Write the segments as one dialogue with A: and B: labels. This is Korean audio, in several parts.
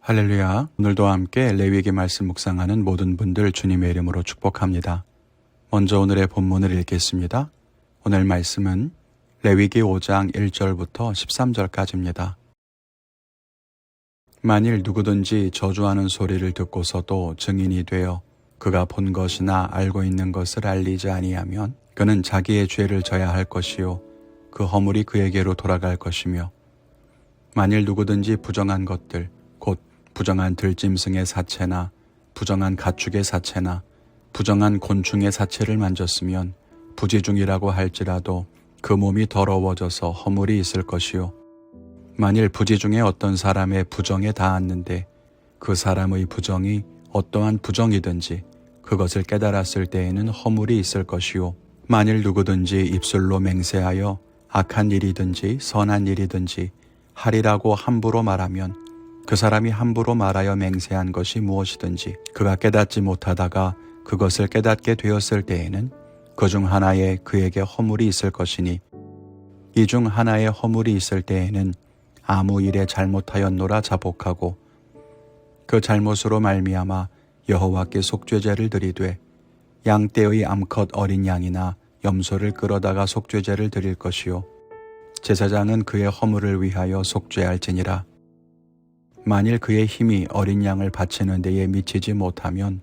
A: 할렐루야. 오늘도 함께 레위기 말씀 묵상하는 모든 분들 주님의 이름으로 축복합니다. 먼저 오늘의 본문을 읽겠습니다. 오늘 말씀은 레위기 5장 1절부터 13절까지입니다. 만일 누구든지 저주하는 소리를 듣고서도 증인이 되어 그가 본 것이나 알고 있는 것을 알리지 아니하면 그는 자기의 죄를 져야 할 것이요 그 허물이 그에게로 돌아갈 것이며, 만일 누구든지 부정한 것들 곧 부정한 들짐승의 사체나 부정한 가축의 사체나 부정한 곤충의 사체를 만졌으면 부지중이라고 할지라도 그 몸이 더러워져서 허물이 있을 것이요, 만일 부지중에 어떤 사람의 부정에 닿았는데 그 사람의 부정이 어떠한 부정이든지 그것을 깨달았을 때에는 허물이 있을 것이요, 만일 누구든지 입술로 맹세하여 악한 일이든지 선한 일이든지 하리라고 함부로 말하면 그 사람이 함부로 말하여 맹세한 것이 무엇이든지 그가 깨닫지 못하다가 그것을 깨닫게 되었을 때에는 그 중 하나에 그에게 허물이 있을 것이니, 이 중 하나에 허물이 있을 때에는 아무 일에 잘못하였노라 자복하고 그 잘못으로 말미암아 여호와께 속죄제를 드리되 양떼의 암컷 어린 양이나 염소를 끌어다가 속죄제를 드릴 것이요, 제사장은 그의 허물을 위하여 속죄할지니라. 만일 그의 힘이 어린 양을 바치는 데에 미치지 못하면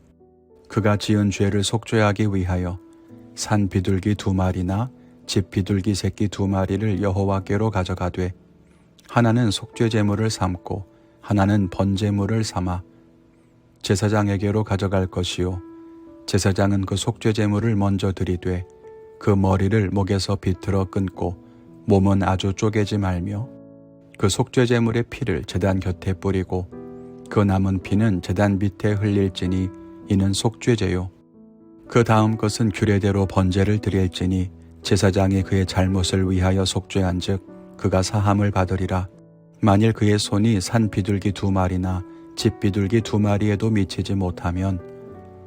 A: 그가 지은 죄를 속죄하기 위하여 산 비둘기 2마리나 집 비둘기 새끼 2마리를 여호와께로 가져가되 하나는 속죄제물을 삼고 하나는 번제물을 삼아 제사장에게로 가져갈 것이요, 제사장은 그 속죄제물을 먼저 드리되 그 머리를 목에서 비틀어 끊고 몸은 아주 쪼개지 말며 그 속죄제물의 피를 제단 곁에 뿌리고 그 남은 피는 제단 밑에 흘릴지니 이는 속죄제요. 그 다음 것은 규례대로 번제를 드릴지니 제사장이 그의 잘못을 위하여 속죄한즉 그가 사함을 받으리라. 만일 그의 손이 산 비둘기 2마리나 집 비둘기 2마리에도 미치지 못하면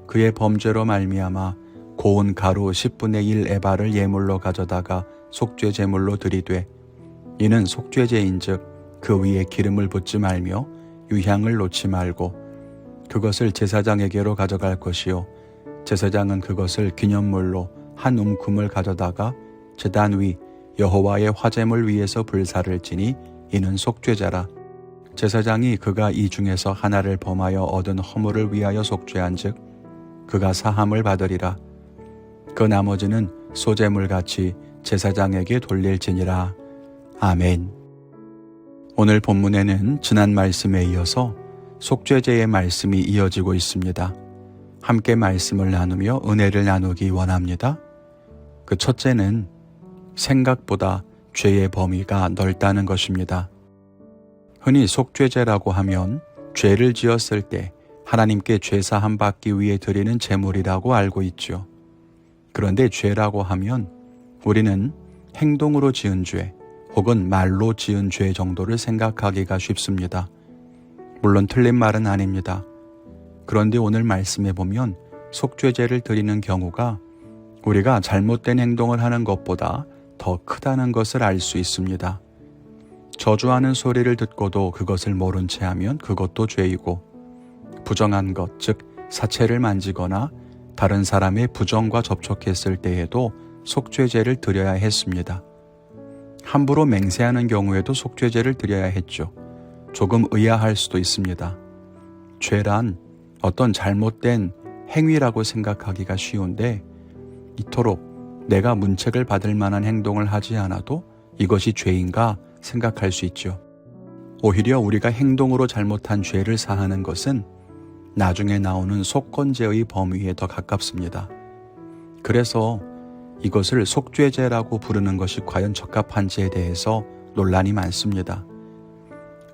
A: 그의 범죄로 말미암아 고운 가루 10분의 1 에바를 예물로 가져다가 속죄제물로 드리되 이는 속죄제인즉 그 위에 기름을 붓지 말며 유향을 놓지 말고 그것을 제사장에게로 가져갈 것이요, 제사장은 그것을 기념물로 한 움큼을 가져다가 제단 위 여호와의 화제물 위에서 불사를 지니 이는 속죄자라. 제사장이 그가 이 중에서 하나를 범하여 얻은 허물을 위하여 속죄한즉 그가 사함을 받으리라. 그 나머지는 소제물같이 제사장에게 돌릴지니라. 아멘. 오늘 본문에는 지난 말씀에 이어서 속죄제의 말씀이 이어지고 있습니다. 함께 말씀을 나누며 은혜를 나누기 원합니다. 그 첫째는 생각보다 죄의 범위가 넓다는 것입니다. 흔히 속죄제라고 하면 죄를 지었을 때 하나님께 죄사함 받기 위해 드리는 제물이라고 알고 있죠. 그런데 죄라고 하면 우리는 행동으로 지은 죄 혹은 말로 지은 죄 정도를 생각하기가 쉽습니다. 물론 틀린 말은 아닙니다. 그런데 오늘 말씀에 보면 속죄제를 드리는 경우가 우리가 잘못된 행동을 하는 것보다 더 크다는 것을 알 수 있습니다. 저주하는 소리를 듣고도 그것을 모른 채 하면 그것도 죄이고, 부정한 것, 즉 사체를 만지거나 다른 사람의 부정과 접촉했을 때에도 속죄제를 드려야 했습니다. 함부로 맹세하는 경우에도 속죄제를 드려야 했죠. 조금 의아할 수도 있습니다. 죄란 어떤 잘못된 행위라고 생각하기가 쉬운데 이토록 내가 문책을 받을 만한 행동을 하지 않아도 이것이 죄인가 생각할 수 있죠. 오히려 우리가 행동으로 잘못한 죄를 사하는 것은 나중에 나오는 속건제의 범위에 더 가깝습니다. 그래서 이것을 속죄제라고 부르는 것이 과연 적합한지에 대해서 논란이 많습니다.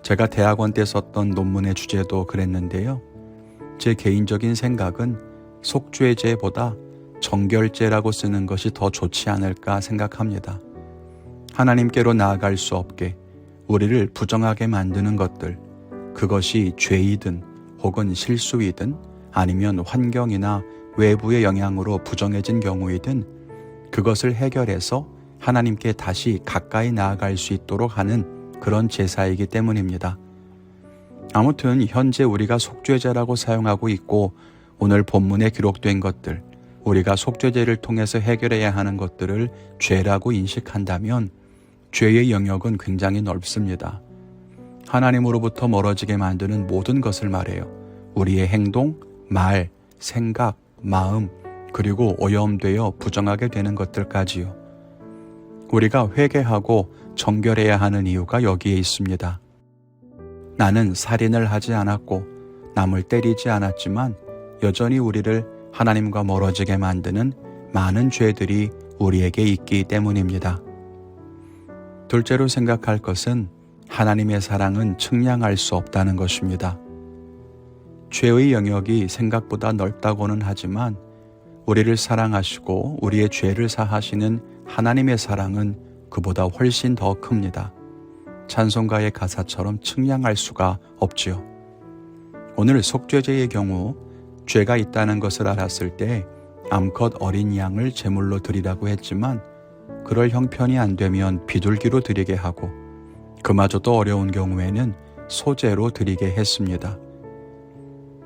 A: 제가 대학원 때 썼던 논문의 주제도 그랬는데요. 제 개인적인 생각은 속죄제보다 정결제라고 쓰는 것이 더 좋지 않을까 생각합니다. 하나님께로 나아갈 수 없게 우리를 부정하게 만드는 것들, 그것이 죄이든 혹은 실수이든 아니면 환경이나 외부의 영향으로 부정해진 경우이든 그것을 해결해서 하나님께 다시 가까이 나아갈 수 있도록 하는 그런 제사이기 때문입니다. 아무튼 현재 우리가 속죄제라고 사용하고 있고 오늘 본문에 기록된 것들, 우리가 속죄제를 통해서 해결해야 하는 것들을 죄라고 인식한다면 죄의 영역은 굉장히 넓습니다. 하나님으로부터 멀어지게 만드는 모든 것을 말해요. 우리의 행동, 말, 생각, 마음, 그리고 오염되어 부정하게 되는 것들까지요. 우리가 회개하고 정결해야 하는 이유가 여기에 있습니다. 나는 살인을 하지 않았고 남을 때리지 않았지만 여전히 우리를 하나님과 멀어지게 만드는 많은 죄들이 우리에게 있기 때문입니다. 둘째로 생각할 것은 하나님의 사랑은 측량할 수 없다는 것입니다. 죄의 영역이 생각보다 넓다고는 하지만 우리를 사랑하시고 우리의 죄를 사하시는 하나님의 사랑은 그보다 훨씬 더 큽니다. 찬송가의 가사처럼 측량할 수가 없지요. 오늘 속죄제의 경우 죄가 있다는 것을 알았을 때 암컷 어린 양을 제물로 드리라고 했지만 그럴 형편이 안 되면 비둘기로 드리게 하고 그마저도 어려운 경우에는 소제로 드리게 했습니다.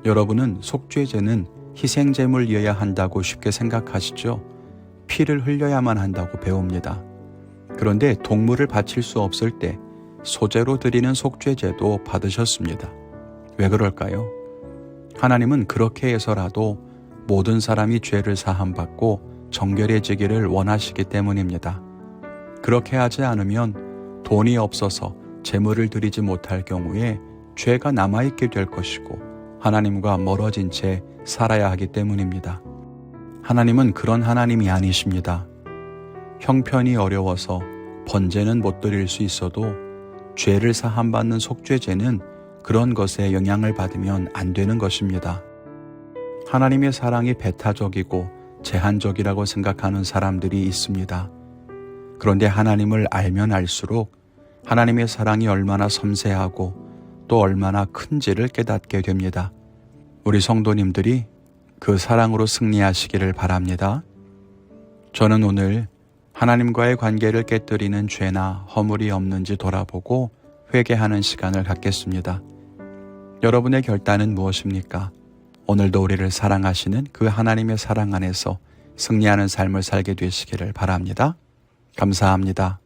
A: 여러분은 속죄제는 희생제물이어야 한다고 쉽게 생각하시죠? 피를 흘려야만 한다고 배웁니다. 그런데 동물을 바칠 수 없을 때 소제로 드리는 속죄제도 받으셨습니다. 왜 그럴까요? 하나님은 그렇게 해서라도 모든 사람이 죄를 사함받고 정결해지기를 원하시기 때문입니다. 그렇게 하지 않으면 돈이 없어서 제물을 드리지 못할 경우에 죄가 남아있게 될 것이고 하나님과 멀어진 채 살아야 하기 때문입니다. 하나님은 그런 하나님이 아니십니다. 형편이 어려워서 번제는 못 드릴 수 있어도 죄를 사함받는 속죄제는 그런 것에 영향을 받으면 안 되는 것입니다. 하나님의 사랑이 배타적이고 제한적이라고 생각하는 사람들이 있습니다. 그런데 하나님을 알면 알수록 하나님의 사랑이 얼마나 섬세하고 또 얼마나 큰지를 깨닫게 됩니다. 우리 성도님들이 그 사랑으로 승리하시기를 바랍니다. 저는 오늘 하나님과의 관계를 깨뜨리는 죄나 허물이 없는지 돌아보고 회개하는 시간을 갖겠습니다. 여러분의 결단은 무엇입니까? 오늘도 우리를 사랑하시는 그 하나님의 사랑 안에서 승리하는 삶을 살게 되시기를 바랍니다. 감사합니다.